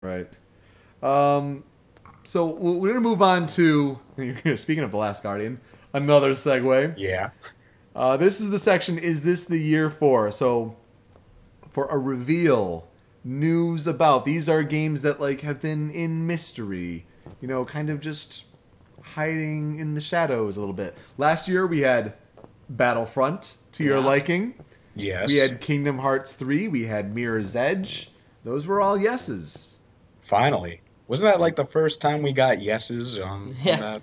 Right. So we're gonna move on to speaking of The Last Guardian, another segue. Yeah. This is the section. Is this the year for? So for a reveal, news about these are games that like have been in mystery. You know, kind of just hiding in the shadows a little bit. Last year we had Battlefront to your Yeah. liking. We Yes. had Kingdom Hearts 3. We had Mirror's Edge. Those were all yeses. Finally. Wasn't that like the first time we got yeses on Yeah. that?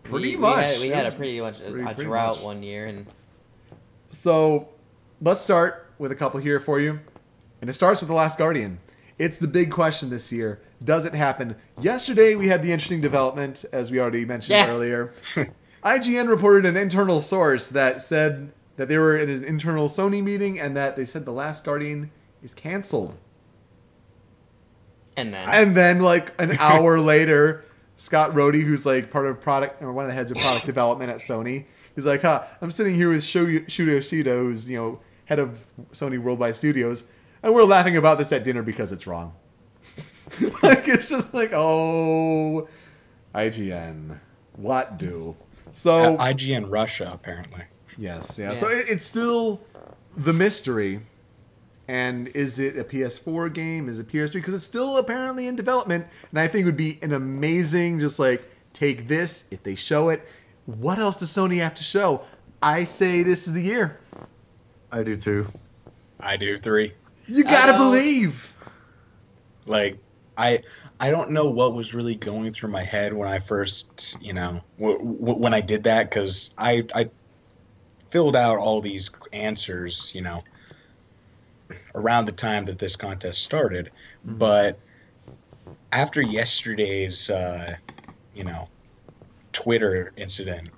Pretty We much. we It had was a pretty much a pretty drought much. one year, and So let's start with a couple here for you. And it starts with The Last Guardian. It's the big question this year. Does it happen? Yesterday we had the interesting development, as we already mentioned Yeah. earlier. IGN reported an internal source that said that they were in an internal Sony meeting and that they said The Last Guardian is canceled. and then And then, like, an hour later, Scott Rohde, who's, like, part of product, or one of the heads of product development at Sony, he's like, I'm sitting here with Shuyo Yoshida, who's, you know, head of Sony Worldwide Studios, and we're laughing about this at dinner because it's wrong. Like, it's just like, oh, IGN, what do? So, IGN Russia, apparently. yes, yeah. Yeah. So it's still the mystery. And is it a PS4 game? Is it PS3? Because it's still apparently in development. And I think it would be an amazing, just like, take this, if they show it. What else does Sony have to show? I say this is the year. I do too. I do 3. You gotta don't- believe. Like, I don't know what was really going through my head when I first, you know, when I did that, because I filled out all these answers, you know, around the time that this contest started. But after yesterday's, you know, Twitter incident,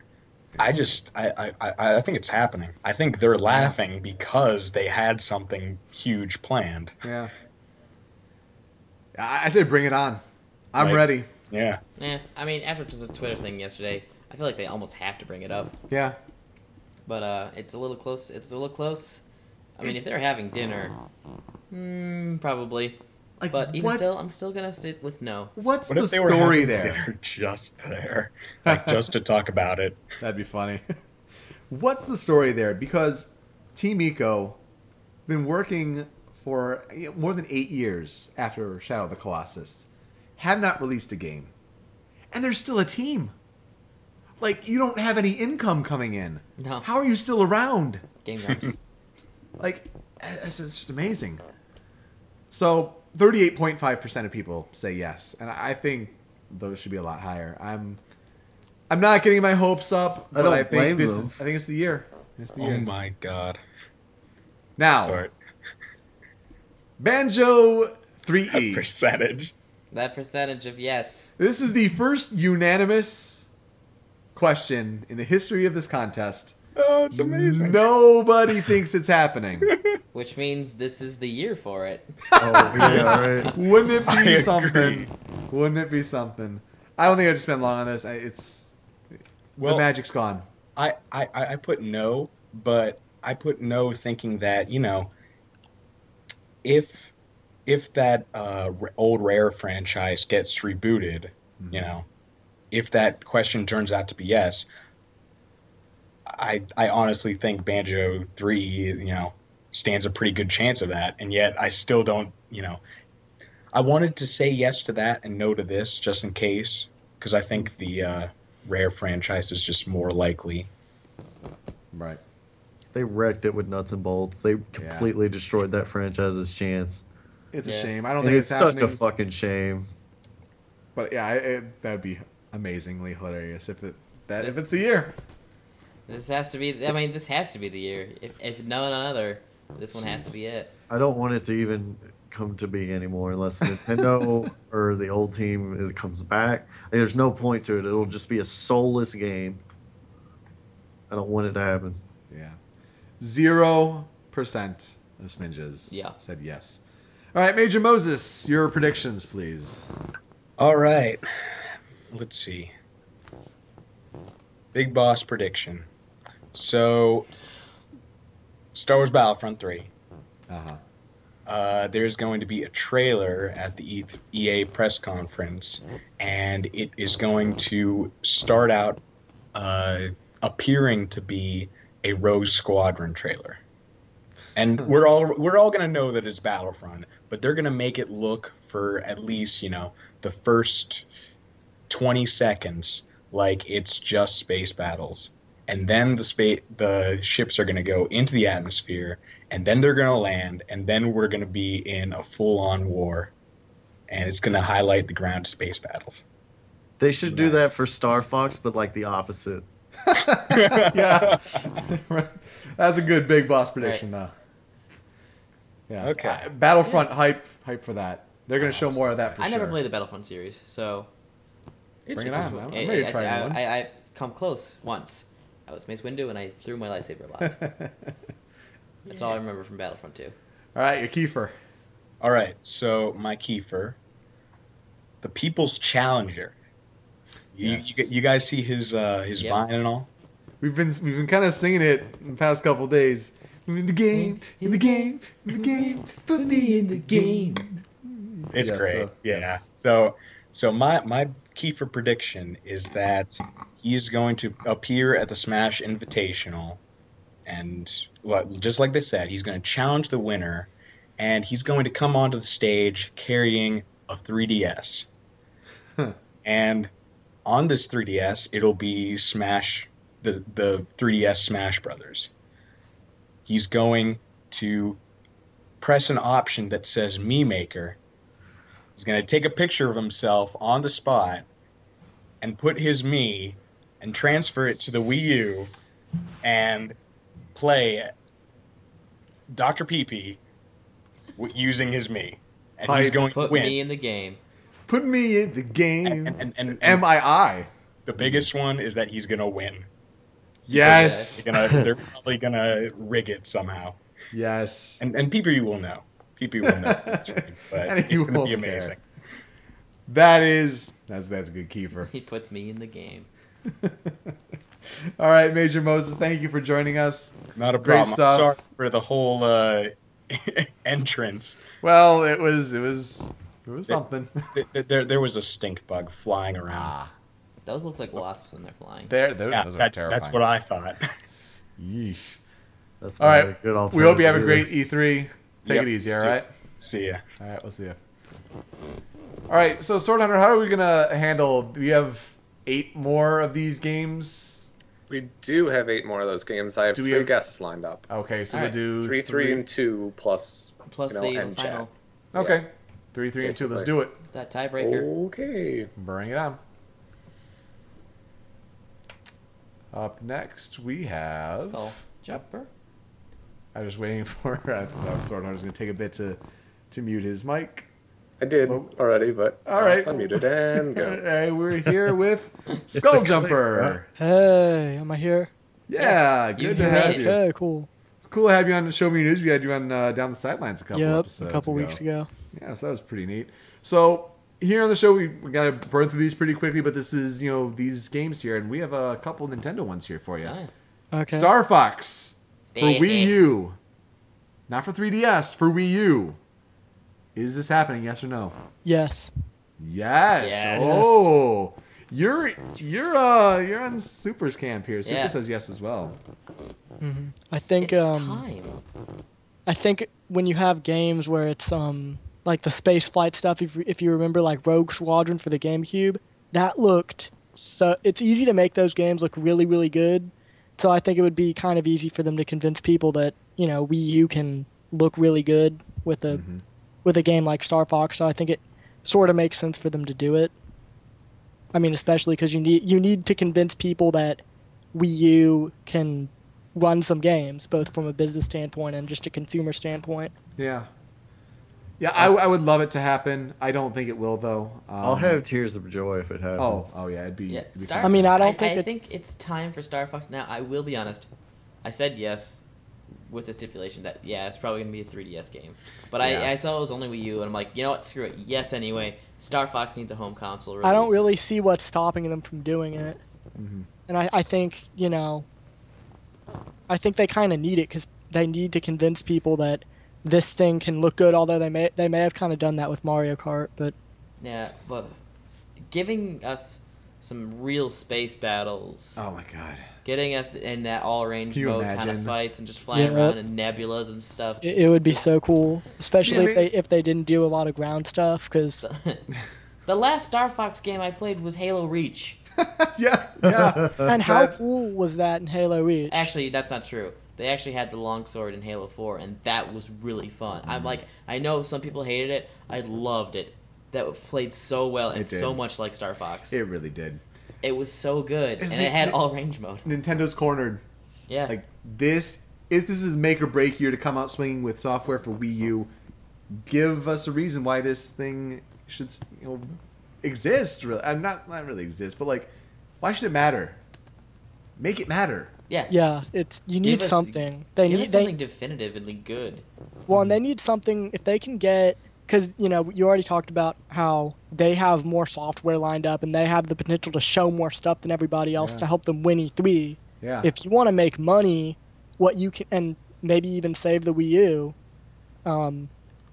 I think it's happening. I think they're laughing because they had something huge planned. Yeah. I say bring it on. I'm Like- ready. Yeah. I mean, after the Twitter thing yesterday, I feel like they almost have to bring it up. Yeah. But it's a little close. It's a little close. I mean, if they're having dinner, probably. Like, But even what- still, I'm still gonna stick with no. What's What the if they were story having there? dinner just there, like just to talk about it? That'd be funny. What's the story there? Because Team Eco been working for more than 8 years after Shadow of the Colossus, have not released a game, and they're still a team. Like, you don't have any income coming in. No. How are you still around? Game Grumps. Like, it's just amazing. So 38.5% of people say yes, and I think those should be a lot higher. I'm not getting my hopes up, but don't I think blame this. them. I think it's the year. It's the Oh year. my god! Now, Sorry, Banjo 3E. percentage. That percentage of yes. This is the first unanimous question in the history of this contest. Oh, it's amazing. Nobody thinks it's happening. Which means this is the year for it. Oh, yeah, right. Wouldn't it I be agree. something? Wouldn't it be something? I don't think I'd spend long on this. The Well, magic's gone. I put no, but I put no thinking that, you know, if that old Rare franchise gets rebooted, you know, if that question turns out to be yes, I honestly think Banjo 3, you know, stands a pretty good chance of that, and yet I still don't, you know, I wanted to say yes to that and no to this just in case, because I think the Rare franchise is just more likely. Right. They wrecked it with nuts and bolts. They completely destroyed that franchise's chance. It's a Yeah. shame. I don't And think it's it's such happening. a fucking shame. But yeah, that'd be amazingly hilarious if it's the year. This has to be. I mean, this has to be the year. If none other, this one has to be it. I don't want it to even come to be anymore unless Nintendo or the old team comes back. There's no point to it. It'll just be a soulless game. I don't want it to happen. Yeah. 0% of Smidges said yes. All right, Major Moses, your predictions, please. All right. Let's see. Big boss prediction. So, Star Wars Battlefront 3. Uh-huh. there's going to be a trailer at the EA press conference, and it is going to start out appearing to be a Rogue Squadron trailer. And we're all gonna know that it's Battlefront, but they're gonna make it look for at least, the first 20 seconds like it's just space battles. And then the ships are gonna go into the atmosphere, and then they're gonna land, and then we're gonna be in a full-on war, and it's gonna highlight the ground to space battles. They should do that for Star Fox, but like the opposite. Yeah. That's a good big boss prediction, though. Yeah. Okay. Battlefront hype for that. They're going to show more of that for sure. I never played the Battlefront series, so Bring it on. I'm ready to try one. I come close once. I was Mace Windu and I threw my lightsaber a lot. That's all I remember from Battlefront 2. All right, your Kiefer. All right, so my Kiefer, the People's Challenger. You guys see his Vine and all? We've been kind of singing it in the past couple days. I'm in the game, in the game, in the game. Put me in the game. It's great. So, yeah. yes. So my Kiefer prediction is that he is going to appear at the Smash Invitational, and just like they said, he's going to challenge the winner, and he's going to come onto the stage carrying a 3DS. And on this 3DS, it'll be Smash, the 3DS Smash Brothers. He's going to press an option that says Me Maker. He's going to take a picture of himself on the spot and put his Me and transfer it to the Wii U and play Dr. Pee-Pee using his Me. And he's going to Put win. me in the game. Put me in the game. And MII. the biggest one is that he's going to win. Yes. They're probably going to rig it somehow. Yes. And people will know. People will know. But And it's you going to won't be amazing. That's a good Kiefer. He puts me in the game. All right, Major Moses, thank you for joining us. Not a Great problem. stuff. I'm sorry for the whole entrance. Well, it was something. There was a stink bug flying around. Those look like wasps when they're flying. Those are that's terrifying. what I thought. Yeesh. That's All not a right. good alternative We hope you have a either. great E3. Take it easy, all right? See ya. All right, we'll see you. All right, so Sword Hunter, how are we going to handle... Do we have 8 more of these games? We do have 8 more of those games. I have 3 guests lined up. Okay, so All we'll right. do... 3, and 2 plus the end chat. final. Okay. Yeah. 3, and 2. Let's Basically. do it. That tiebreaker. Okay. Bring it on. Up next, we have... Skull Jumper. I was waiting for... I thought Sword Hunter was going to take a bit to mute his mic. I did already, but All right. I muted and All go. right, we're here with Skull Jumper. Hey, am I here? Yeah, Yes, good you to made have it. you. Okay, cool. It's cool to have you on the Show Me News. We had you on Down the Sidelines a couple Yep, episodes a couple ago. weeks ago. Yeah, so that was pretty neat. So here on the show, we got to burn through these pretty quickly, but this is, these games here, and we have a couple Nintendo ones here for you. Aye. Okay. Star Fox for Stay Wii in. U. Not for 3DS, for Wii U. Is this happening, yes or no? Yes. Yes. Yes. Oh. You're on Super's camp here. Super Yeah. says yes as well. I think It's time. I think when you have games where it's like the space flight stuff, if you remember like Rogue Squadron for the GameCube, that looked so it's easy to make those games look really, really good. So I think it would be kind of easy for them to convince people that, Wii U can look really good with a game like Star Fox. So I think it sort of makes sense for them to do it. I mean, especially because you need to convince people that Wii U can run some games, both from a business standpoint and just a consumer standpoint. Yeah. Yeah, I would love it to happen. I don't think it will, though. I'll have tears of joy if it happens. Oh yeah, it'd be. Yeah, It'd be Star I mean, I don't I think think it's time for Star Fox. Now, I will be honest. I said yes with the stipulation that, it's probably going to be a 3DS game. But Yeah. I saw it was only Wii U, and I'm like, you know what, screw it. Yes, anyway. Star Fox needs a home console release. I don't really see what's stopping them from doing it. And I think, I think they kind of need it because they need to convince people that this thing can look good. Although they may have kind of done that with Mario Kart, but Yeah, but giving us some real space battles, Oh my god. getting us in that all-range Can you mode kind of imagine? fights and just flying Yeah. around in nebulas and stuff. it would be so cool, especially Yeah, if they didn't do a lot of ground stuff. Because The last Star Fox game I played was Halo Reach. Yeah, yeah. and how That- cool was that in Halo Reach? Actually, that's not true. They actually had the longsword in Halo 4, and that was really fun. I'm like, I know some people hated it. I loved it. That played so well and It did. so much like Star Fox. It really did. It was so good, Isn't and it had it- all range mode. Nintendo's cornered. Yeah. Like this, if this is make or break year to come out swinging with software for Wii U, give us a reason why this thing should exist. Really, I'm not really exist, but like, why should it matter? Make it matter. yeah. Yeah, you need Give us- something. Give us something definitively good. Well, and they need something if they can get, because you already talked about how they have more software lined up and they have the potential to show more stuff than everybody else Yeah. to help them win E3. Yeah. If you want to make money, what you can, and maybe even save the Wii U,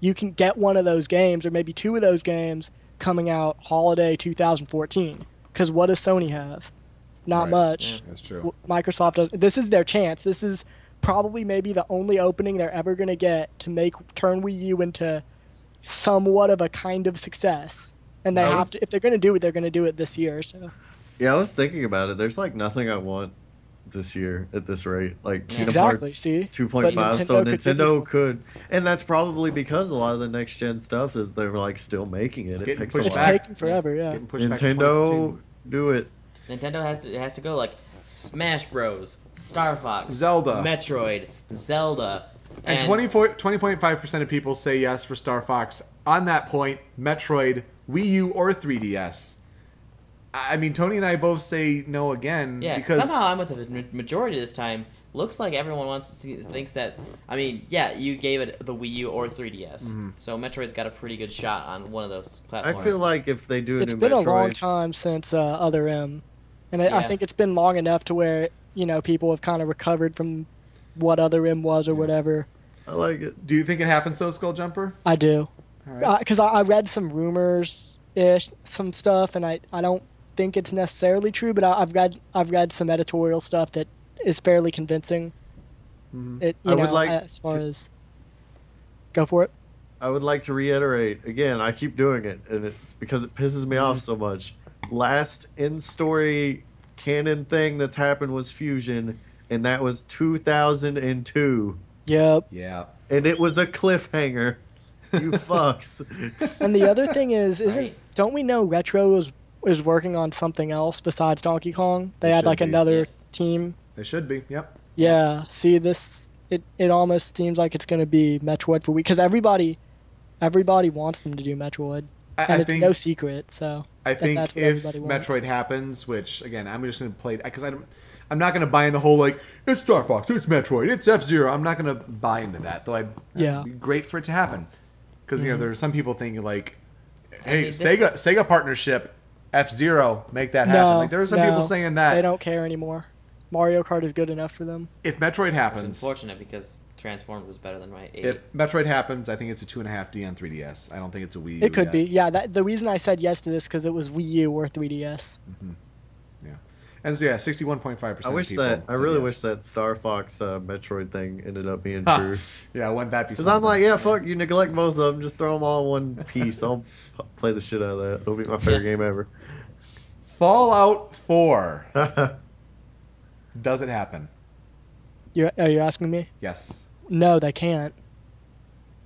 you can get one of those games or maybe two of those games coming out holiday 2014. Because what does Sony have? Not Right. much. That's true. Microsoft does. This is their chance. This is probably maybe the only opening they're ever going to get to turn Wii U into somewhat of a kind of success. And they I have was- to, if they're going to do it, they're going to do it this year. So Yeah, I was thinking about it. There's like nothing I want this year at this rate. Like Yeah. Kingdom Exactly, Hearts see? 2.5. But So Nintendo could give us- Nintendo could, and that's probably because a lot of the next gen stuff is they're like still making it. It getting takes a pushed it's while. back. taking forever. Yeah. Getting pushed back to Nintendo, 2015. do it. Nintendo has to go like Smash Bros, Star Fox, Zelda. Metroid, Zelda, And 20.5% of people say yes for Star Fox. On that point, Metroid, Wii U, or 3DS. I mean, Tony and I both say no again Yeah, because somehow I'm with the majority this time. Looks like everyone thinks that. I mean, yeah, you gave it the Wii U or 3DS, Mm-hmm. so Metroid's got a pretty good shot on one of those I platforms. feel like if they do a It's new been a long Metroid, time since Other M. And I Yeah. think it's been long enough to where, people have kind of recovered from what Other M was or whatever. I like it. do you think it happens though, Skull Jumper? I do. All right. Because I read some rumors-ish, some stuff, and I don't think it's necessarily true, but I've read some editorial stuff that is fairly convincing. It I would like as far to- as go for it. I would like to reiterate again. I keep doing it, and it's because it pisses me off so much. Last in-story canon thing that's happened was Fusion, and that was 2002, Yep. Yeah. and it was a cliffhanger. You fucks. And the other thing is, Right. don't we know Retro is working on something else besides Donkey Kong? They They had should like be. another Yeah. team. They should be. Yep. Yeah. See this. It almost seems like it's going to be Metroid for Wii because everybody wants them to do Metroid, and I it's think no secret. So I think that's what if everybody wants. Metroid happens, which again I'm just going to play because I'm not going to buy in the whole like it's Star Fox, it's Metroid, it's F-Zero. I'm not going to buy into that. Though Yeah. it'd be great for it to happen because there are some people thinking like, hey, mean, this- Sega partnership, F-Zero, make that happen. No, Like there are some no, people saying that they don't care anymore. Mario Kart is good enough for them. if Metroid It's happens, unfortunate because Transformed was better than my 8. if Metroid happens, I think it's a 2.5D on 3DS. I don't think it's a Wii U It could yet. be. Yeah. The reason I said yes to this because it was Wii U or 3DS. Yeah, and so yeah, 61.5%. I wish people that. I said really yes. wish that Star Fox Metroid thing ended up being Ha. true. Yeah, wouldn't that be? Because Something? I'm like, yeah, fuck, you neglect both of them. Just throw them all in one piece. I'll play the shit out of that. It'll be my favorite game ever. Fallout 4. Does it happen? Are you asking me? Yes. No, they can't.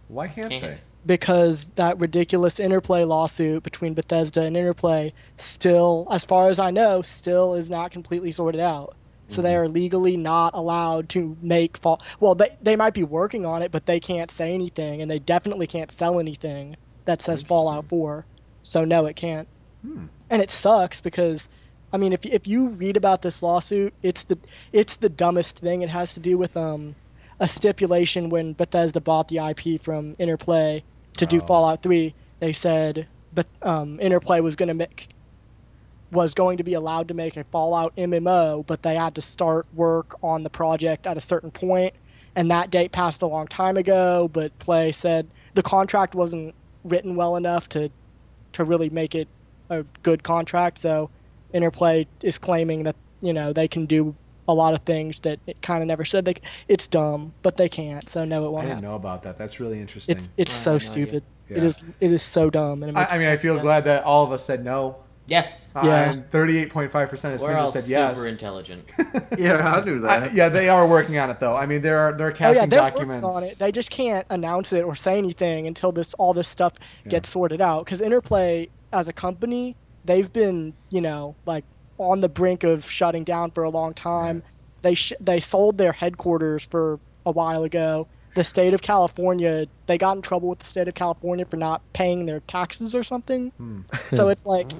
Why can't, Can't. they? Because that ridiculous Interplay lawsuit between Bethesda and Interplay still, as far as I know, still is not completely sorted out. So they are legally not allowed to make Fall. Well, they might be working on it, but they can't say anything, and they definitely can't sell anything that says Fallout 4. So no, it can't. And it sucks because, I mean, if you read about this lawsuit, it's the dumbest thing. It has to do with a stipulation when Bethesda bought the IP from Interplay to do Fallout 3. They said Interplay was going to be allowed to make a Fallout MMO, but they had to start work on the project at a certain point, and that date passed a long time ago, but Play said the contract wasn't written well enough to really make it a good contract. So Interplay is claiming that, they can do a lot of things that it kind of never said they. It's dumb, but they can't. So no, it won't. I didn't happen. know about that. That's really interesting. It's so no stupid. idea. It is so dumb. And I mean, I feel glad that all of us said no. Yeah. Yeah. And 38.5% of We're all SMYN said yes. super intelligent. Yeah, I knew that. Yeah, they are working on it though. I mean, they're casting they're documents. working on it. They just can't announce it or say anything until all this stuff gets sorted out. Because Interplay, as a company, they've been, like on the brink of shutting down for a long time. Right. They sold their headquarters for a while ago. The state of California, they got in trouble with the state of California for not paying their taxes or something. So it's like,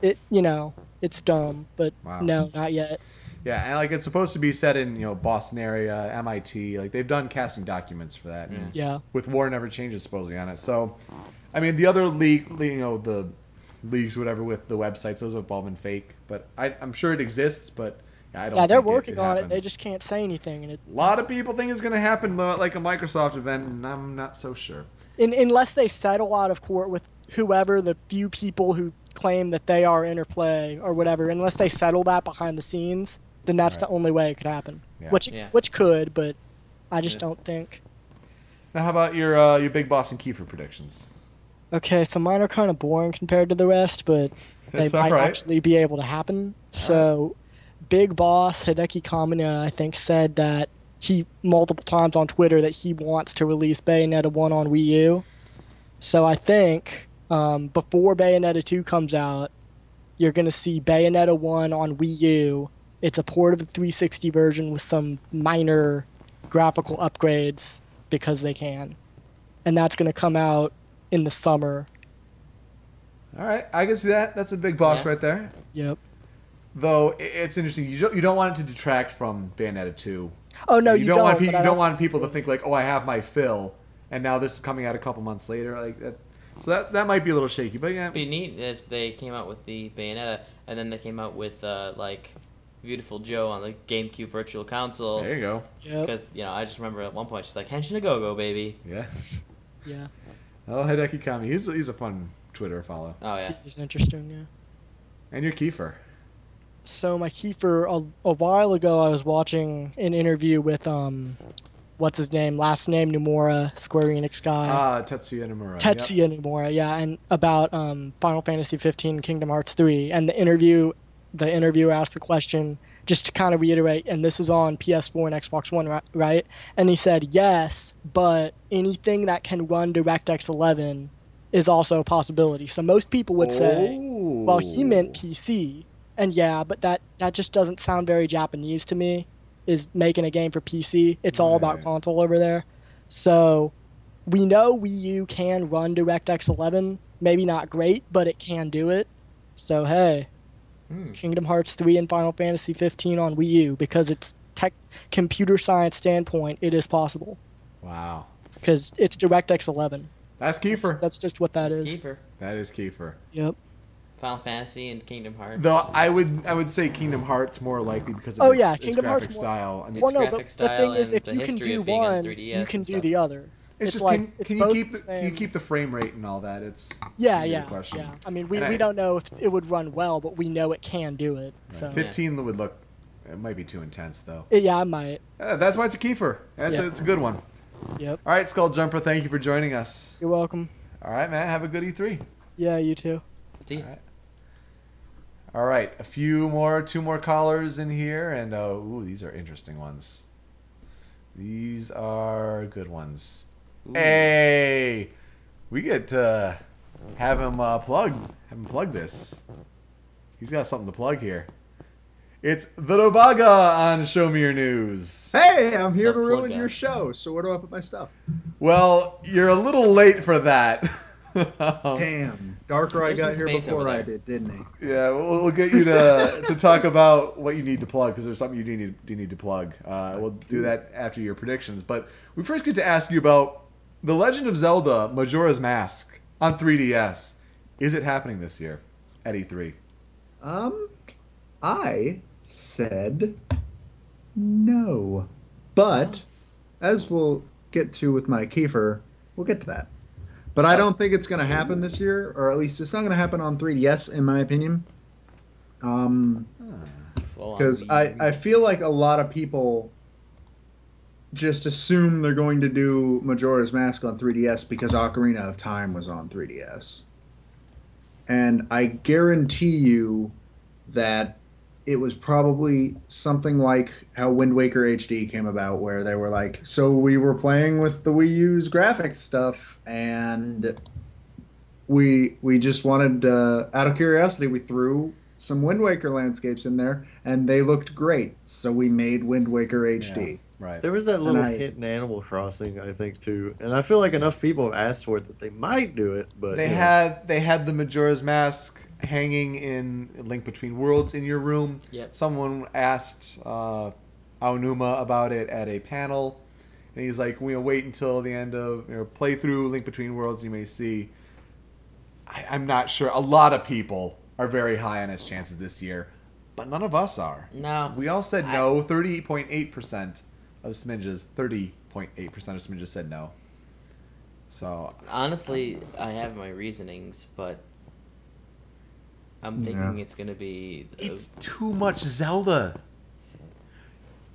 it's dumb, but no, not yet. Yeah, and like it's supposed to be set in Boston area, MIT. Like they've done casting documents for that. Yeah. With War Never Changes supposedly on it. So, I mean, the other league, the leagues, whatever, with the websites, those have all been fake. But I'm sure it exists, but I don't. Yeah, they're think working on it. happens. They just can't say anything. And a lot of people think it's going to happen like a Microsoft event, and I'm not so sure. Unless they settle out of court with whoever the few people who claim that they are Interplay or whatever, unless they settle that behind the scenes, then that's the only way it could happen. Yeah. Which could, but I just don't think. Now, how about your Big Boss and Kiefer predictions? Okay, so mine are kind of boring compared to the rest, but they might actually be able to happen. So, Big Boss Hideki Kamiya, I think, said that he multiple times on Twitter that he wants to release Bayonetta 1 on Wii U. So I think before Bayonetta 2 comes out, you're going to see Bayonetta 1 on Wii U. It's a port of the 360 version with some minor graphical upgrades because they can. And that's going to come out in the summer. All right, I can see that. That's a Big Boss right there. Yep. Though it's interesting, you don't want it to detract from Bayonetta 2. Oh no, you don't want you don't want people to think like, oh, I have my fill, and now this is coming out a couple months later, like that. So that might be a little shaky, but yeah. It'd be neat if they came out with the Bayonetta and then they came out with like Beautiful Joe on the GameCube Virtual Console. There you go. Because I just remember at one point she's like, Henshin a Go-Go, baby. Yeah. Yeah. Oh, Hideki Kami, he's a fun Twitter follow. Oh yeah. He's interesting, yeah. And your Kiefer. So my Kiefer, a while ago, I was watching an interview with what's his name? Last name Nomura, Square Enix guy. Tetsuya Nomura. Tetsuya Nomura, yeah, and about Final Fantasy 15, Kingdom Hearts 3, and the interviewer asked the question just to kind of reiterate, and this is on PS4 and Xbox One, right? And he said yes, but anything that can run DirectX 11 is also a possibility. So most people would say, well, he meant PC. And yeah, but that just doesn't sound very Japanese to me, is making a game for PC. It's all about console over there. So we know Wii U can run DirectX 11. Maybe not great, but it can do it. So hey, Kingdom Hearts 3 and Final Fantasy 15 on Wii U, because it's computer science standpoint, it is possible. Wow. Because it's DirectX 11. That's Kiefer. That's just what that is. Kiefer. That is Kiefer. Yep. Final Fantasy and Kingdom Hearts. Though I would say Kingdom Hearts more likely because of its Kingdom graphic Hearts style. I mean, well, no, graphic but the style thing is, if and you the can history do of being on one, 3DS you can and do stuff. the other. it's just like, can you keep the frame rate and all that? It's Yeah. question. I mean, we don't know if it would run well, but we know it can do it. So 15 would look. It might be too intense though. yeah, I might. That's why it's a Kiefer. It's a good one. Yep. All right, Skull Jumper, thank you for joining us. You're welcome. All right, man. Have a good E3. Yeah, you too. See? All right, two more callers in here, and these are interesting ones. These are good ones. Ooh. Hey, we get to have him plug this. He's got something to plug here. It's the Dobaga on Show Me Your News. Hey, I'm here to ruin your show, so where do I put my stuff? Well, you're a little late for that. Damn. Darker I got here before I did, didn't he? Yeah, we'll get you to talk about what you need to plug, because there's something you do need to plug. We'll do that after your predictions. But we first get to ask you about The Legend of Zelda Majora's Mask on 3DS. Is it happening this year at E3? I said no. But as we'll get to with my Kiefer, we'll get to that. But I don't think it's going to happen this year, or at least it's not going to happen on 3DS, in my opinion. Because I feel like a lot of people just assume they're going to do Majora's Mask on 3DS because Ocarina of Time was on 3DS. And I guarantee you that it was probably something like how Wind Waker HD came about, where they were like, so we were playing with the Wii U's graphics stuff, and we just wanted, out of curiosity, we threw some Wind Waker landscapes in there, and they looked great, so we made Wind Waker HD. Yeah, right. There was that little hint in Animal Crossing, I think, too, and I feel like enough people have asked for it that they might do it. But they had the Majora's Mask hanging in Link Between Worlds in your room. Yep. Someone asked Aonuma about it at a panel, and he's like, "We'll wait until the end of playthrough Link Between Worlds. You may see." I'm not sure. A lot of people are very high on its chances this year, but none of us are. No. We all said no. 30.8% of Smidges, 30.8% of Smidges said no. So honestly, I have my reasonings, but I'm thinking it's going to be... It's too much Zelda.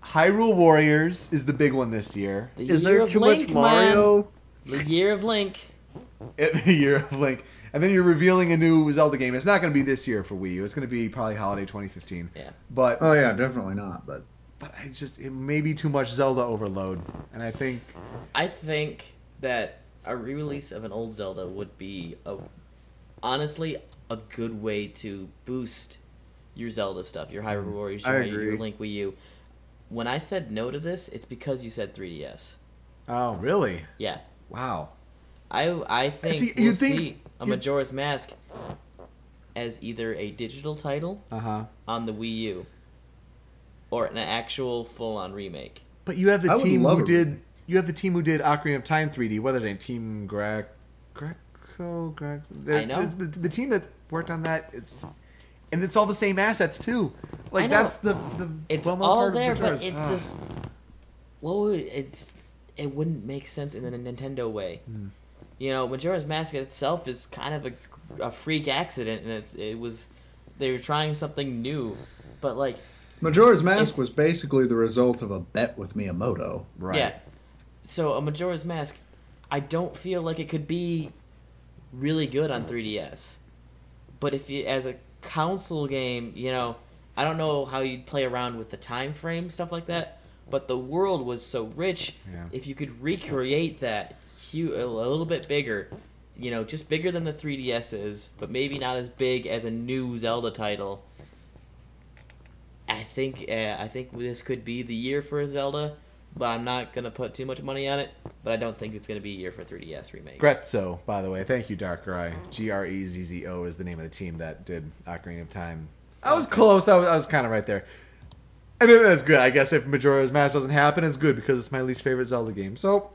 Hyrule Warriors is the big one this year. Is there too much Mario? The Year of Link. The Year of Link. And then you're revealing a new Zelda game. It's not going to be this year for Wii U. It's going to be probably holiday 2015. Yeah. But oh yeah, definitely not. But it may be too much Zelda overload. And I think that a re-release of an old Zelda would be honestly a good way to boost your Zelda stuff, your Hyrule Warriors, your Link Wii U. When I said no to this, it's because you said 3DS. Oh, really? Yeah. Wow. I think we'll see a Majora's Mask as either a digital title on the Wii U or an actual full-on remake. But you have the team who did Ocarina of Time 3D. What are they? Team Greco. I know the team that worked on that. It's all the same assets too. Like that's the it's all there, but it's just it wouldn't make sense in a Nintendo way. You know, Majora's Mask itself is kind of a freak accident, and they were trying something new, but like Majora's Mask was basically the result of a bet with Miyamoto. Right. Yeah. So a Majora's Mask, I don't feel like it could be really good on 3DS. But if you, as a console game, I don't know how you'd play around with the time frame, stuff like that, but the world was so rich, if you could recreate that a little bit bigger, just bigger than the 3DS is, but maybe not as big as a new Zelda title. I think this could be the year for Zelda, but I'm not going to put too much money on it, but I don't think it's going to be a year for 3DS remake. Grezzo, by the way. Thank you, Darkrai. Grezzo is the name of the team that did Ocarina of Time. I was close. I was kind of right there. And that's good. I guess if Majora's Mask doesn't happen, it's good because it's my least favorite Zelda game. So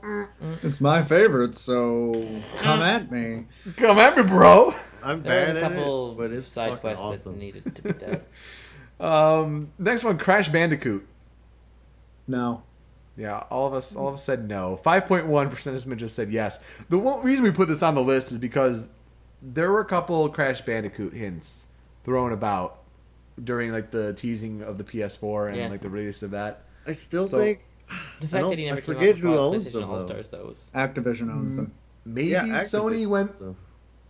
it's my favorite, so come at me. Come at me, bro. I'm bad at it. There's a couple but it's side quests awesome. that needed to be done. Next one, Crash Bandicoot. No. Yeah, all of us said no. 5.1% of Smidges said yes. The reason we put this on the list is because there were a couple Crash Bandicoot hints thrown about during like the teasing of the PS4 and like the release of that. I still think the fact that he never forget came who out owns with them. All-Stars, though, was... Activision owns them. Maybe Activision,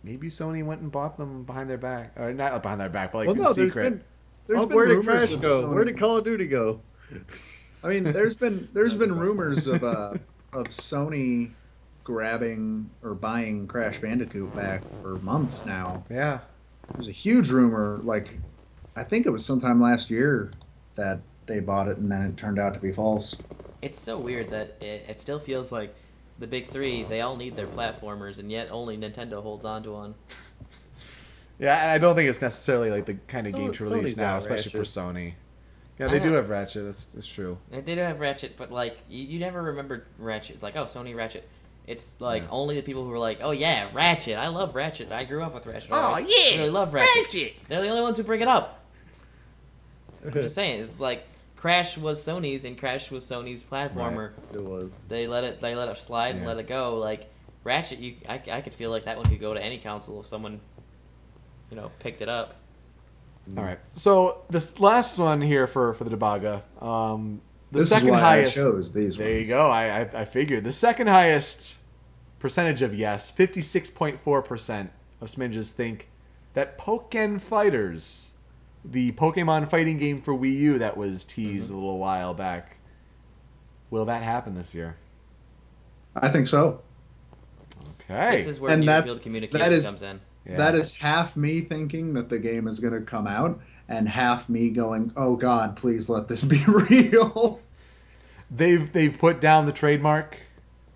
Sony went and bought them behind their back, or not behind their back, but like in secret. Where did Crash go? Where did Call of Duty go? I mean, there's been rumors of Sony grabbing or buying Crash Bandicoot back for months now. Yeah, there's a huge rumor. Like, I think it was sometime last year that they bought it, and then it turned out to be false. It's so weird that it still feels like the big three, they all need their platformers, and yet only Nintendo holds on to one. Yeah, I don't think it's necessarily like the kind of game to release Sony's now, got especially Ratchet. for Sony. Yeah, they do have Ratchet. That's true. They do have Ratchet, but like you never remember Ratchet. It's like, oh, Sony Ratchet. It's like only the people who were like, oh yeah, Ratchet. I love Ratchet. I grew up with Ratchet. Oh yeah, I really love Ratchet. They're the only ones who bring it up. I'm just saying, it's like Crash was Sony's, and Crash was Sony's platformer. It was. They let it slide and let it go. Like Ratchet, I could feel like that one could go to any console if someone, picked it up. All right. So this last one here for the Debaga. The This second is why highest. I chose these There ones. you go. I figured the second highest percentage of yes, 56.4% of smidges think that Pokken Fighters, the Pokemon fighting game for Wii U that was teased a little while back, will that happen this year? I think so. Okay. This is where And near that's- field communication that is- comes in. Yeah. That is half me thinking that the game is going to come out, and half me going, "Oh God, please let this be real." They've put down the trademark.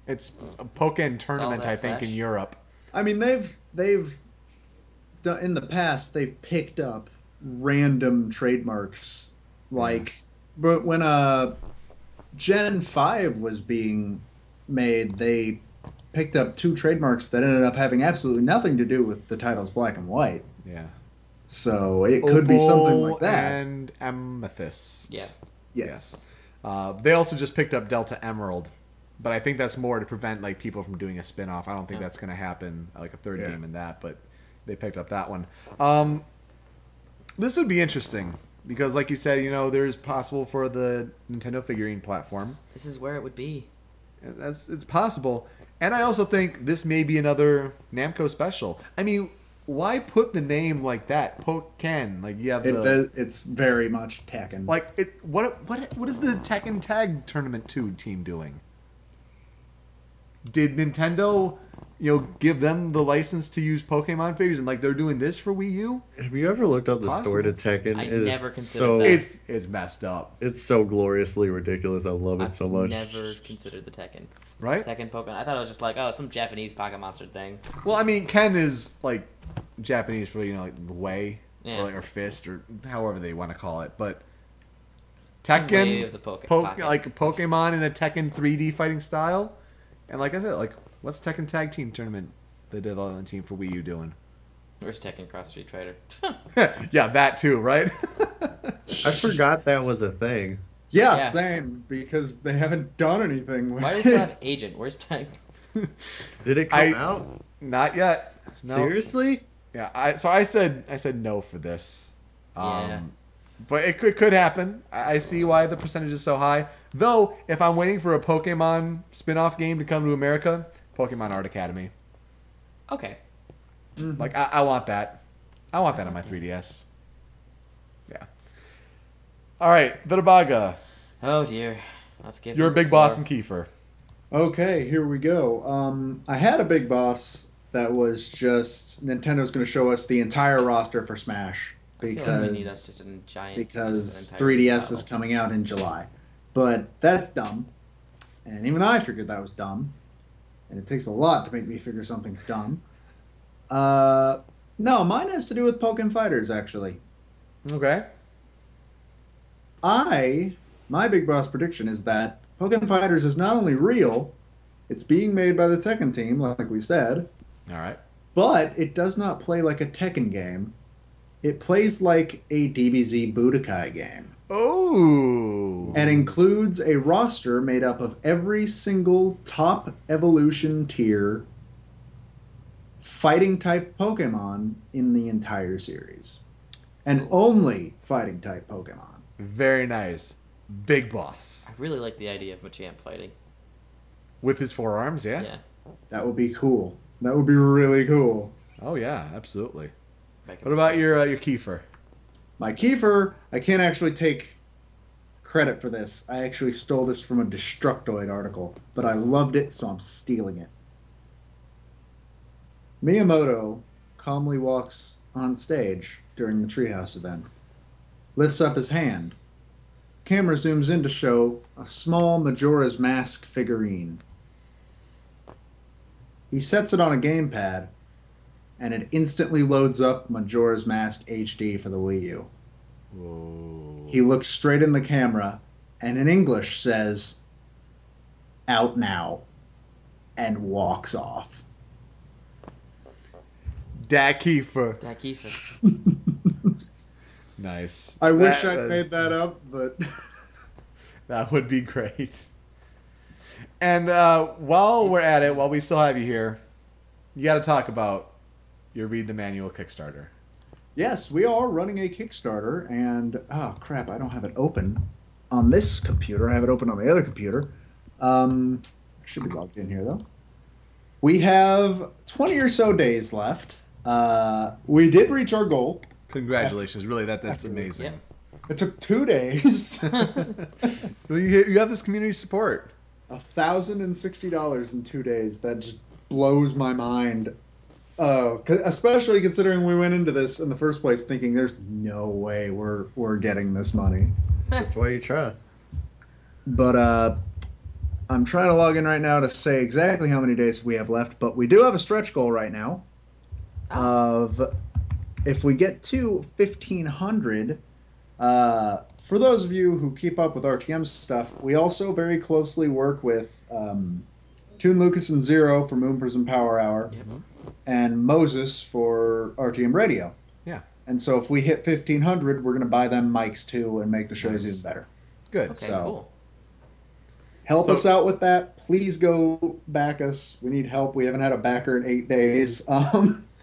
It's a Pokken tournament, that I think, flash. in Europe. I mean, they've done, in the past they've picked up random trademarks, like, but when Gen 5 was being made, they picked up 2 trademarks that ended up having absolutely nothing to do with the titles Black and White. Yeah. So it could be something Opal like that. And Amethyst. Yeah. Yes. They also just picked up Delta Emerald, but I think that's more to prevent like people from doing a spin-off. I don't think that's going to happen, like a third Yeah. game in that, but they picked up that one. This would be interesting because, like you said, there's possible for the Nintendo figurine platform. This is where it would be. It's possible, and I also think this may be another Namco special. I mean, why put the name like that, Pokken? Like you have It's very much Tekken. like it. What is the Tekken Tag Tournament 2 team doing? Did Nintendo, give them the license to use Pokemon figures, and like they're doing this for Wii U? Have you ever looked up the story to Tekken? I It is never considered so, that. It's messed up, It's so gloriously ridiculous. I love it so much. Never considered the Tekken. right? Tekken Pokemon. I thought it was just like, it's some Japanese Pocket Monster thing. Well, I mean, Ken is like Japanese for like the way Yeah. or fist or however they want to call it, but Way Tekken, of the Pocket. like Pokemon in a Tekken 3D fighting style, and like I said, like what's Tekken Tag Team Tournament, the development team for Wii U doing? Where's Tekken Cross Street Fighter? Yeah, that too, right? I forgot that was a thing. yeah, Yeah. same, because they haven't done anything with Why does it. it have Agent? Where's Tekken? Did it come out? Not yet. No. Seriously? Yeah, I said no for this. Yeah. But it could happen. I see why the percentage is so high. Though, if I'm waiting for a Pokemon spin-off game to come to America, Pokemon Art Academy. Okay. Like, I want that. I want that on my 3DS. Yeah. All right, the Debaga. Oh dear. Let's give You're a him the big boss floor. in Kiefer. Okay, here we go. I had a big boss that was just Nintendo's going to show us the entire roster for Smash I feel like we need because just a giant. because just an entire 3DS battle. is coming out in July. But that's dumb. And even I figured that was dumb. And it takes a lot to make me figure something's dumb. No, mine has to do with Pokken Fighters, actually. Okay. My big boss prediction is that Pokken Fighters is not only real, it's being made by the Tekken team, like we said, All right. but it does not play like a Tekken game. It plays like a DBZ Budokai game. Oh. And includes a roster made up of every single top evolution tier fighting type Pokemon in the entire series. And only fighting type Pokemon. Very nice. Big boss. I really like the idea of Machamp fighting. With his forearms, yeah? Yeah. That would be cool. That would be really cool. Oh, yeah, absolutely. Make him- What about your Kiefer? My Kiefer, I can't actually take credit for this. I actually stole this from a Destructoid article, but I loved it, so I'm stealing it. Miyamoto calmly walks on stage during the Treehouse event, lifts up his hand. Camera zooms in to show a small Majora's Mask figurine. He sets it on a gamepad, and it instantly loads up Majora's Mask HD for the Wii U. Whoa. He looks straight in the camera and in English says, "Out now," and walks off. Dat Kiefer. That Kiefer. Nice. I wish That- I'd made that up, but That would be great. And while we're at it, while we still have you here, you got to talk about your Read the Manual Kickstarter. Yes, we are running a Kickstarter, and oh crap, I don't have it open on this computer. I have it open on the other computer. I should be logged in here though. We have 20 or so days left. We did reach our goal. Congratulations! Really, that's amazing. Yep. It took 2 days. Well, you have this community support. $1,060 in 2 days. That just blows my mind. Especially considering we went into this in the first place thinking there's no way we're getting this money. That's why you try. But I'm trying to log in right now to say exactly how many days we have left. But we do have a stretch goal right now of if we get to 1,500. For those of you who keep up with RTM stuff, we also very closely work with Toon Lucas and Zero for Moon Prism Power Hour. Yep. And Moses for RTM Radio. Yeah. And so if we hit 1,500, we're going to buy them mics too and make the shows even better. Good. Okay, So, cool. Help us out with that. Please go back us. We need help. We haven't had a backer in 8 days.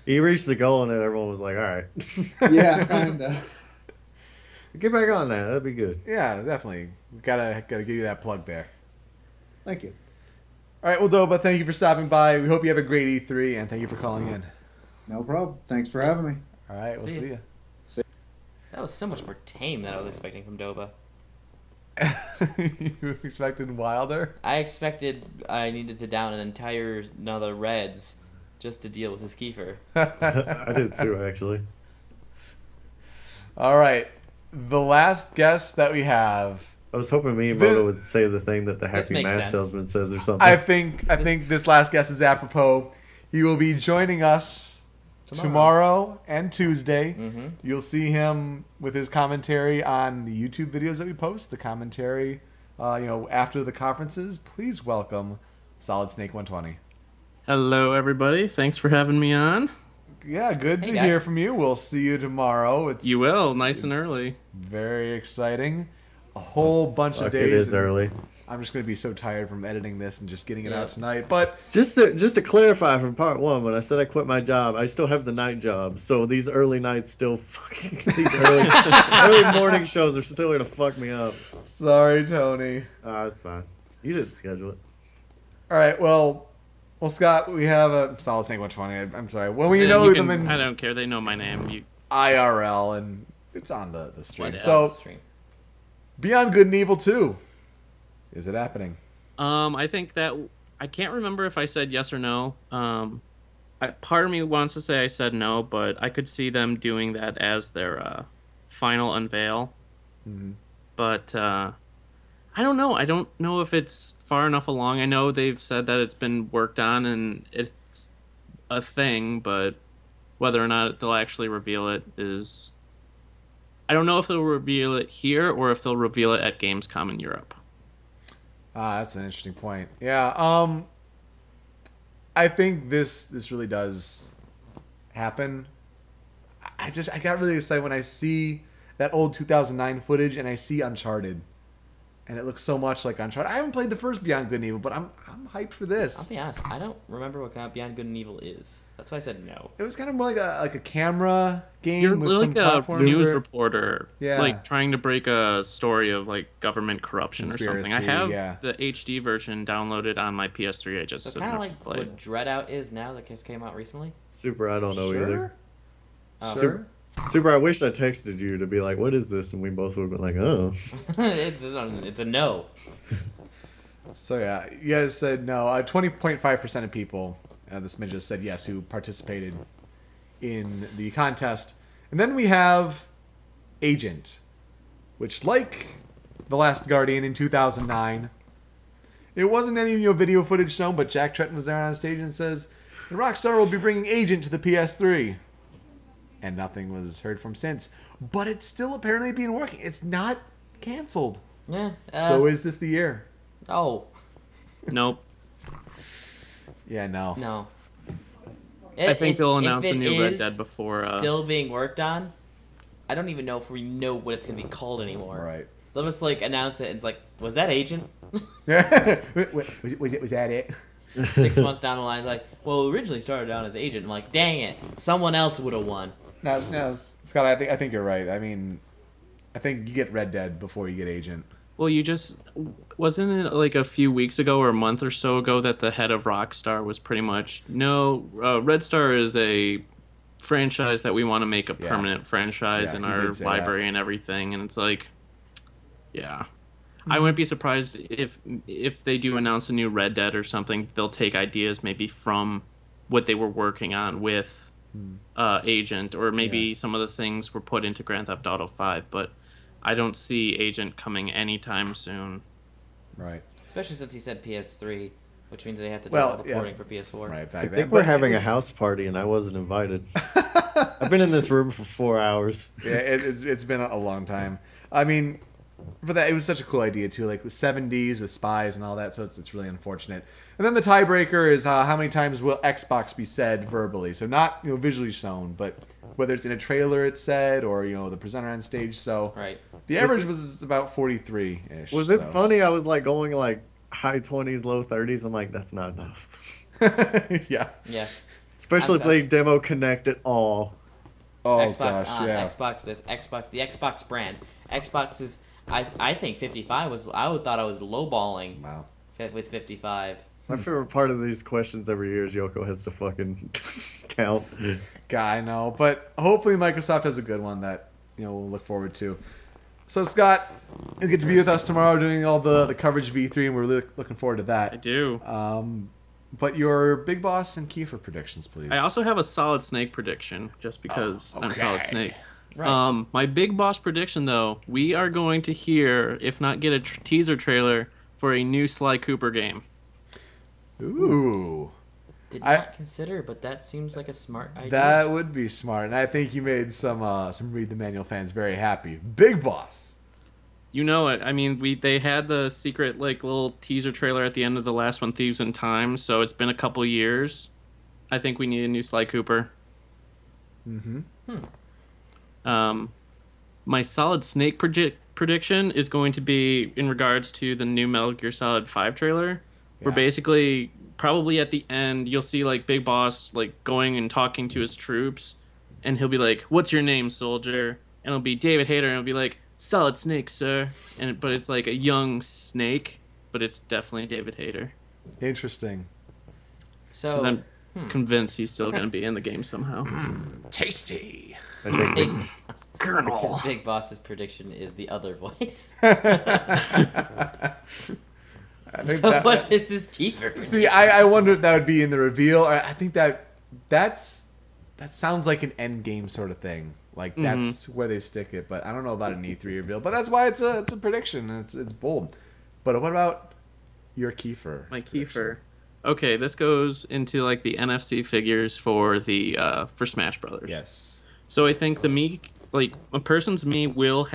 He reached the goal and everyone was like, all right. Yeah, kind of. Get back on that. That'd be good. Yeah, definitely. Gotta give you that plug there. Thank you. All right, well, Doba, thank you for stopping by. We hope you have a great E3, and thank you for calling in. No problem. Thanks for having me. All right, we'll see you. That was so much more tame than I was expecting from Doba. You expected wilder? I expected I needed to down another Reds just to deal with his Kiefer. I did too, actually. All right, the last guest that we have. I was hoping Miyamoto would say the thing that the This happy makes mask sense. salesman says or something. I think this last guest is apropos. He will be joining us tomorrow and Tuesday. Mm-hmm. You'll see him with his commentary on the YouTube videos that we post. The commentary, after the conferences. Please welcome Solid Snake 120. Hello, everybody. Thanks for having me on. Yeah, good Hey, to guy. hear from you. We'll see you tomorrow. You will, nice and early. Very exciting. A whole bunch of Fuck, days. it is and early. I'm just going to be so tired from editing this and just getting it Yeah. out tonight. But Just to clarify from part one, when I said I quit my job, I still have the night job. So these early nights still fucking early morning shows are still gonna fuck me up. sorry, Tony. It's fine. You didn't schedule it. All right, well, Scott, we have a Solid Snake 120. I'm sorry. When we Yeah, know you them can- in I don't care. They know my name. You, IRL, and it's on the stream. What So, else? Stream. Beyond Good and Evil 2. Is it happening? I think that I can't remember if I said yes or no. Part of me wants to say I said no, but I could see them doing that as their final unveil. Mhm. But I don't know. I don't know if it's far enough along. I know they've said that it's been worked on and it's a thing, but whether or not they'll actually reveal it is... I don't know if they'll reveal it here or if they'll reveal it at Gamescom in Europe. That's an interesting point. Yeah, I think this really does happen. I got really excited when I see that old 2009 footage and I see Uncharted, and it looks so much like Uncharted. I haven't played the first Beyond Good and Evil, but I'm hyped for I'll this. be honest. I don't remember what Beyond Good and Evil is. That's why I said no. It was kind of more like a camera game You're with some like a platform. news reporter, Yeah. like trying to break a story of like government corruption or something. I Conspiracy, have yeah. the HD version downloaded on my PS3. I just So have kind of never like played. what Dreadout is now that just came out recently. Super, I don't know either. Oh. Sure. Super, I wish I texted you to be like, what is this? And we both would have been like, oh. It's a no. So yeah, you guys said no. 20.5% of people, the Smidges said yes, who participated in the contest. And then we have Agent, which, like The Last Guardian in 2009, it wasn't any video footage shown, but Jack Tretton was there on stage and says, Rockstar will be bringing Agent to the PS3. And nothing was heard from since. But it's still apparently being working. It's not canceled. Yeah. So is this the year? Oh Nope. Yeah, no. no. I think they'll announce if a it new Red is Dead before. still being worked on. I don't even know if we know what it's gonna be called anymore. Right. They'll just like announce it, and it's like, was that Agent? was that it? 6 months down the line, like, well, it originally started down as Agent. I'm like, dang it, someone else would have won. No, Scott, I think you're right. I mean, I think you get Red Dead before you get Agent. Well, you just wasn't it like a few weeks ago or a month or so ago that the head of Rockstar was pretty much Red Star is a franchise that we want to make a permanent franchise in our library and everything, and it's like, yeah, I wouldn't be surprised if they do announce a new Red Dead or something. They'll take ideas maybe from what they were working on with Agent, or maybe some of the things were put into Grand Theft Auto 5, but I don't see Agent coming anytime soon. Right. Especially since he said PS3, which means they have to do all the porting for PS4. Right. I think we're having a house party, and I wasn't invited. I've been in this room for 4 hours. Yeah, it's been a long time. I mean, for that, it was such a cool idea too, like with 7Ds with spies and all that. So it's really unfortunate. And then the tiebreaker is how many times will Xbox be said verbally? So not visually shown, but whether it's in a trailer it's said, or the presenter on stage. So the average was about 43-ish. Was it funny? I was like going like high 20s, low 30s. I'm like, that's not enough. Yeah. Especially if they demo connect it all. Oh Xbox gosh, on, yeah. Xbox this, Xbox the Xbox brand. Xbox is I think 55 was thought I was lowballing. Wow. With 55. My favorite part of these questions every year is Yoko has to fucking count. Guy, I know, but hopefully Microsoft has a good one that we'll look forward to. So Scott, you get to be with us tomorrow doing all the coverage of E3, and we're really looking forward to that. I do. But your Big Boss and Kiefer predictions, please. I also have a Solid Snake prediction, just because I'm Solid Snake. Right. My Big Boss prediction, though, we are going to hear, if not get a teaser trailer, for a new Sly Cooper game. Ooh. Did not consider, but that seems like a smart idea. That would be smart, and I think you made some Read the Manual fans very happy. Big Boss. You know it. I mean, they had the secret little teaser trailer at the end of the last one, Thieves in Time. So it's been a couple years. I think we need a new Sly Cooper. My Solid Snake prediction is going to be in regards to the new Metal Gear Solid 5 trailer. Where basically, probably at the end, you'll see Big Boss going and talking to his troops, and he'll be like, "What's your name, soldier?" And it'll be David Hayter, and it'll be like, "Solid Snake, sir." But it's like a young Snake, but it's definitely David Hayter. Interesting. So I'm convinced he's still going to be in the game somehow. Tasty. I think His Big Boss's prediction is the other voice. So what is this Kiefer? See, I wonder if that would be in the reveal. Or I think that sounds like an end game sort of thing. That's where they stick it. But I don't know about an E3 reveal. But that's why it's a prediction and it's bold. But what about your Kiefer? My Kiefer. Okay, this goes into the NFC figures for the for Smash Brothers. Yes. So I think the Mii, a person's Mii will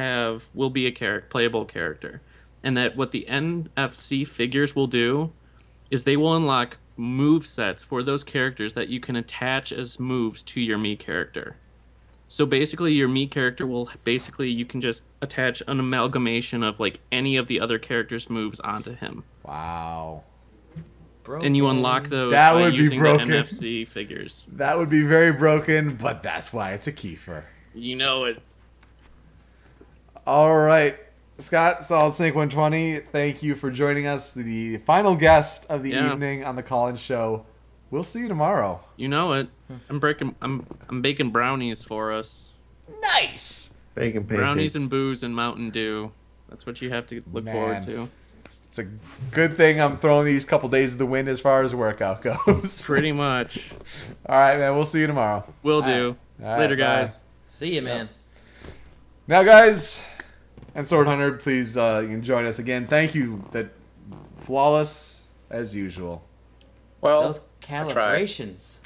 be a playable character. And that what the NFC figures will do is they will unlock move sets for those characters that you can attach as moves to your Mii character. So basically your Mii character you can just attach an amalgamation of any of the other characters' moves onto him. Wow. Broken. And you unlock those That by would be using the broken. NFC figures. That would be very broken, but that's why it's a Kiefer. You know it. All right. Scott, Solid Snake 120, thank you for joining us, the final guest of the evening on the Call-In Show. We'll see you tomorrow. You know it. I'm baking brownies for us. Nice. bacon pancakes. Brownies and booze and Mountain Dew. That's what you have to look forward to. It's a good thing I'm throwing these couple days of the wind as far as workout goes. Pretty much. All right, man. We'll see you tomorrow. Will do. All right, Later, bye. guys. See you, man. Now, guys, and Sword Hunter, please you can join us again. Thank you. That flawless as usual. Well, Those calibrations.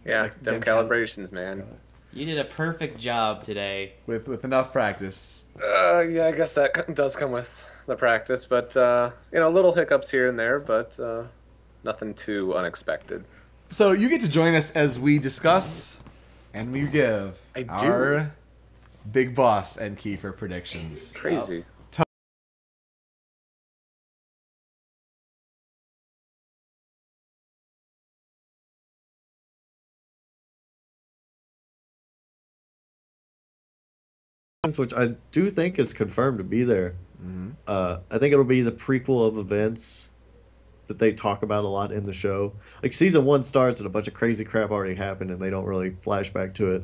yeah, them calibrations, man. You did a perfect job today. With enough practice. Yeah, I guess that does come with the practice, but little hiccups here and there, but nothing too unexpected. So you get to join us as we discuss and we give I do. our Big Boss and Kiefer predictions. Crazy. which I do think is confirmed to be there. I think it'll be the prequel of events that they talk about a lot in the show. Like season 1 starts and a bunch of crazy crap already happened and they don't really flash back to it.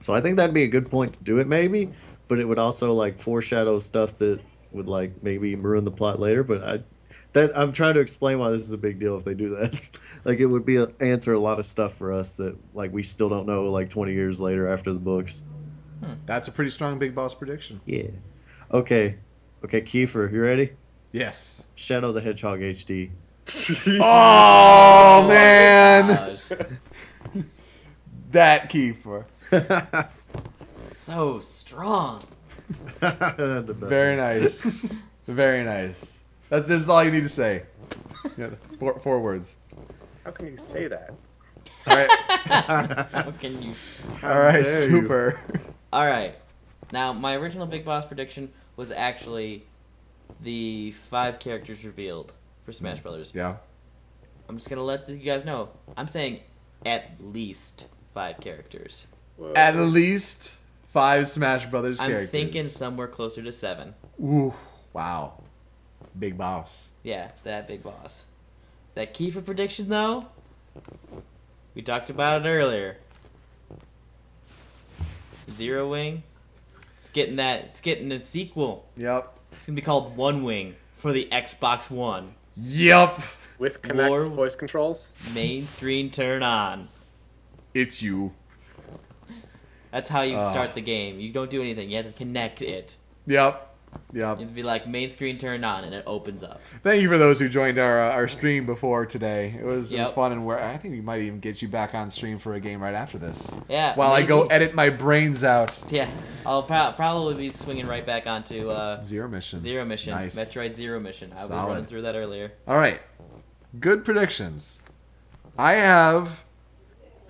So I think that'd be a good point to do it maybe, but it would also like foreshadow stuff that would like maybe ruin the plot later. But I'm trying to explain why this is a big deal if they do that. Like it would be answer a lot of stuff for us that like we still don't know like 20 years later after the books. That's a pretty strong Big Boss prediction. Yeah. Okay, Kiefer, you ready? Yes. Shadow the Hedgehog HD. Oh, man. That Kiefer. So strong. Very nice. Very nice. This is all you need to say. Yeah, four words. How can you say that? All right. How can you? All right. dare you. Super. All right. Now, my original Big Boss prediction was actually the 5 characters revealed for Smash Brothers. Yeah. I'm just gonna let you guys know. I'm saying at least 5 characters. Whoa. At least 5 Smash Brothers I'm characters. thinking somewhere closer to 7. Ooh. Wow. Big Boss. Yeah, that Big Boss. That Kiefer prediction, though, we talked about it earlier. Zero Wing. It's getting a sequel. Yep. It's gonna be called One Wing for the Xbox One. Yep. With Kinect War- voice controls? Main screen turn on. It's you. That's how you start the game. You don't do anything. You have to connect it. Yep. You Yep. have to be like main screen turn on, and it opens up. Thank you for those who joined our stream before today. It was Yep. fun, and I think we might even get you back on stream for a game right after this. Yeah. While I go maybe. edit my brains out. Yeah, I'll probably be swinging right back onto Zero Mission. Zero Mission, Nice. Metroid Zero Mission. I was Solid. running through that earlier. All right. Good predictions. I have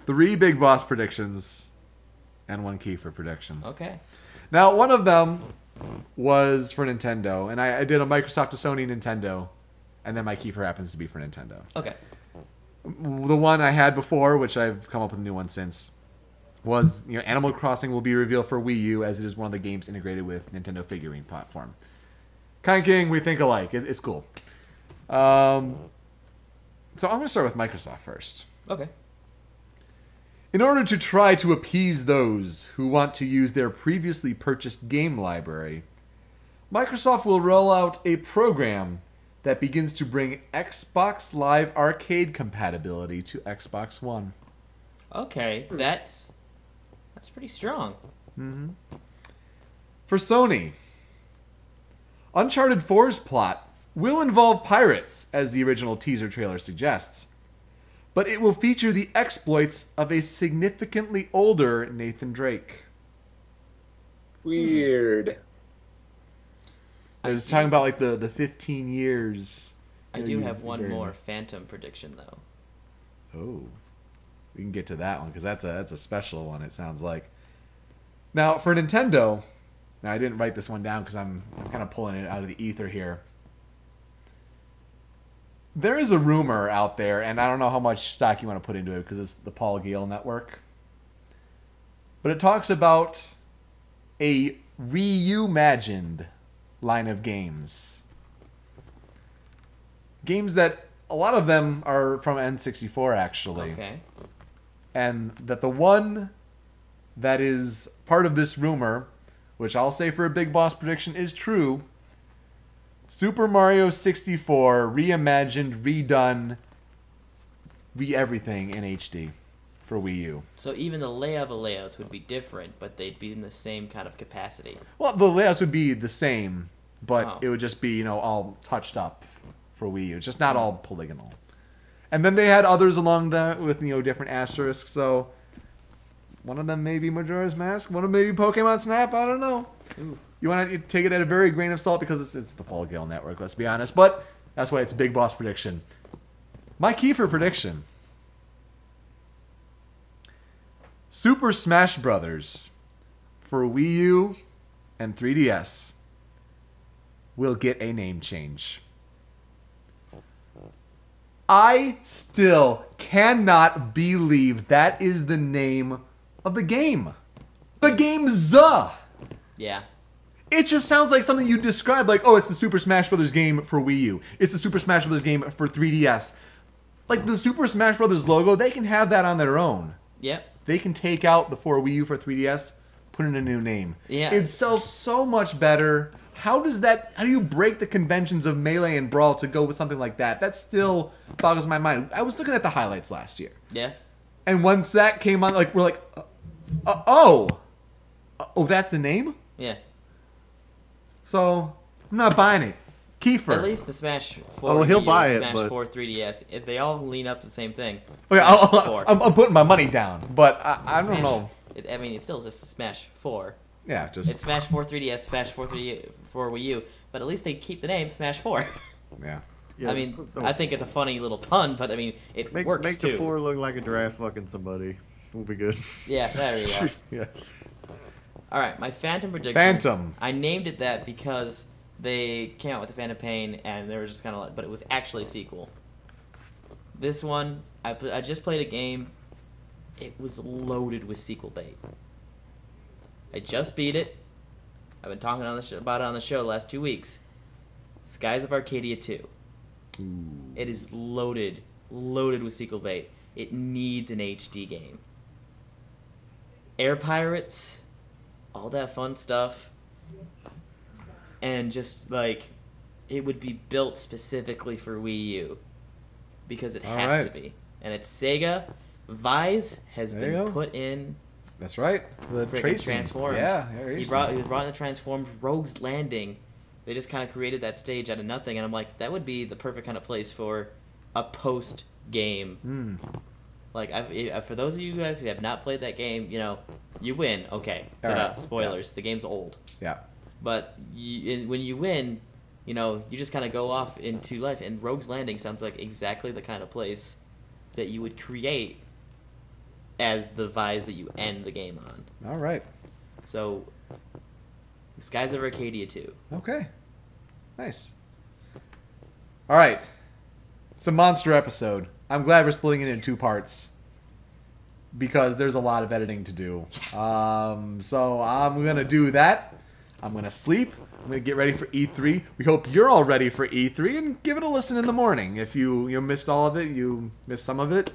3 Big Boss predictions and 1 Kiefer prediction. Okay. Now, one of them was for Nintendo, and I did a Microsoft to Sony Nintendo, and then my Kiefer happens to be for Nintendo. Okay. The one I had before, which I've come up with a new one since, was Animal Crossing will be revealed for Wii U as it is one of the games integrated with Nintendo figurine platform. Kind King, we think alike. It's cool. So I'm going to start with Microsoft first. Okay. In order to try to appease those who want to use their previously purchased game library, Microsoft will roll out a program that begins to bring Xbox Live Arcade compatibility to Xbox One. Okay. That's pretty strong. For Sony, Uncharted 4's plot will involve pirates, as the original teaser trailer suggests, but it will feature the exploits of a significantly older Nathan Drake. Weird. I was talking about like the 15 years. I do have one more Phantom prediction though. Oh, we can get to that one because that's a special one. It sounds like. Now for Nintendo, now I didn't write this one down because I'm kind of pulling it out of the ether here. There is a rumor out there, and I don't know how much stock you want to put into it because it's the Paul Gale network. But it talks about a reimagined line of games. Games that a lot of them are from N64 actually. Okay. And that the one that is part of this rumor, which I'll say for a Big Boss prediction is true, Super Mario 64 reimagined, redone, everything in HD for Wii U. So even the layout of the layouts would be different, but they'd be in the same kind of capacity. Well, the layouts would be the same, but Oh. it would just be, all touched up for Wii U. It's just not all polygonal. And then they had others along that with, different asterisks, so one of them may be Majora's Mask, one of them may be Pokemon Snap, I don't know. Ooh. You want to take it at a very grain of salt because it's the Paul Gale network, let's be honest. But that's why it's a Big Boss prediction. My Kiefer prediction. Super Smash Brothers for Wii U and 3DS will get a name change. I still cannot believe that is the name of the game. The game's Yeah. It just sounds like something you describe, like, oh, it's the Super Smash Brothers game for Wii U. It's the Super Smash Brothers game for 3DS. Like, the Super Smash Brothers logo, they can have that on their own. Yep. They can take out the for Wii U for 3DS, put in a new name. Yeah. It sells so much better. How do you break the conventions of Melee and Brawl to go with something like that? That still boggles my mind. I was looking at the highlights last year. Yeah. And once that came on, like, we're like, oh, that's the name? Yeah. So, I'm not buying it. Kiefer. At least the Smash 4 Oh, he'll Wii U, buy it, Smash but- 4 3DS, if they all lean up to the same thing. Okay, Smash 4. I'm putting my money down, but I don't Smash- know. I mean, it's still just Smash 4. Yeah, just It's Smash 4 3DS, Smash 4 Wii U, but at least they keep the name Smash 4. yeah. Yeah, I mean, I think it's a funny little pun, but I mean, it works make too. the 4 look like a giraffe fucking somebody. We'll be good. Yeah, there we go. Yeah. All right, my Phantom prediction. Phantom. I named it that because they came out with the Phantom Pain, and they were just kind of like, but it was actually a sequel. This one, I just played a game. It was loaded with sequel bait. I just beat it. I've been talking about it on the show the last 2 weeks. Skies of Arcadia 2. It is loaded with sequel bait. It needs an HD game. Air Pirates, all that fun stuff, and just like it would be built specifically for Wii U because it has to be. And it's Sega. Vise has There you been go. put in. That's right. The Freaking tracing. Transformed. Yeah, He was brought in the Transformed. Rogue's Landing. They just kind of created that stage out of nothing, and I'm like, that would be the perfect kind of place for a post game. Like, for those of you guys who have not played that game, you know, you win. Okay, Alright. spoilers. The game's old, Yeah. but when you win, you know, you just kind of go off into life. And Rogue's Landing sounds like exactly the kind of place that you would create as the Vise that you end the game on. All right. So, Skies of Arcadia 2. Okay. Nice. All right. It's a monster episode. I'm glad we're splitting it in 2 parts because there's a lot of editing to do. So I'm going to do that. I'm going to sleep. I'm going to get ready for E3. We hope you're all ready for E3 and give it a listen in the morning. If you missed all of it, you missed some of it.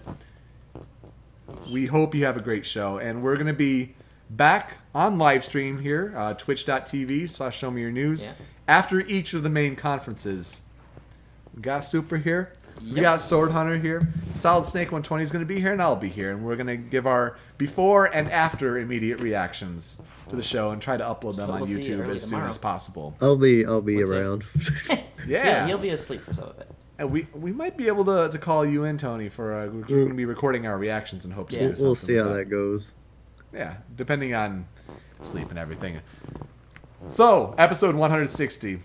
We hope you have a great show. And we're going to be back on live stream here, twitch.tv/showmeyournews, Yeah. after each of the main conferences. We got Super here. We Yep. got Sword Hunter here. Solid Snake 120 is going to be here, and I'll be here. And we're going to give our before and after immediate reactions to the show and try to upload them So on we'll see you YouTube early as soon tomorrow. as possible. I'll be What's that? around. Yeah. He'll be asleep for some of it. And we might be able to call you in, Tony, for we're going to be recording our reactions and hope to Yeah. do We'll something see with how that goes. Yeah, depending on sleep and everything. So, episode 160.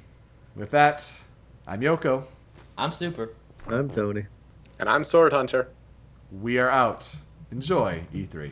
With that, I'm Yoko. I'm Super. I'm Tony. And I'm Sword Hunter. We are out. Enjoy E3.